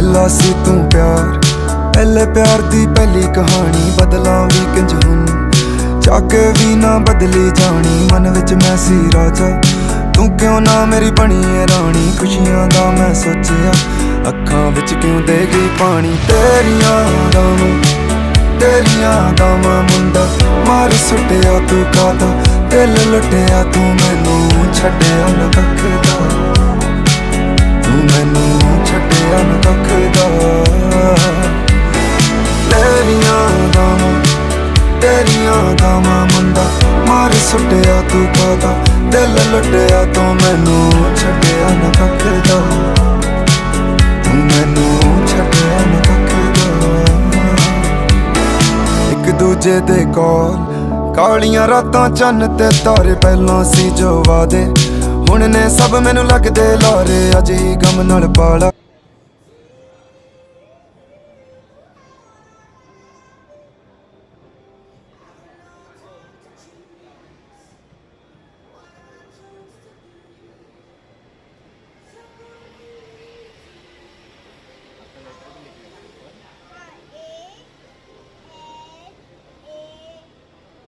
पहला सी तू प्यार, पहले प्यार दी पहली कहानी। बदला भी किंज हुन चाके भी ना बदली जानी। मन विच मैं सी राजा, तू क्यों ना मेरी बनी है रानी। खुशियां दा मैं सोचिया, अखां विच क्यों दे गई पानी। तेरियां दावां मुंडा मार सुटिया तू कादा। दिल लुटिया तू मैनू छड्डिया ना कख दा। तू मैनू छड्डिया ना कख दा। तेरियां दावां मुंडा मार सुटिया तू कादा। दिल लुटिया तू मैनू छड्डिया ना कख दा। तू मैनू छड्डिया ना कख दा। एक दूजे दे कोल कालियां रातां चन्न ते तारे। पहलों सी जो वादे हुण ने सब मैनू लगदे लारे। अज ही गम नाल पाला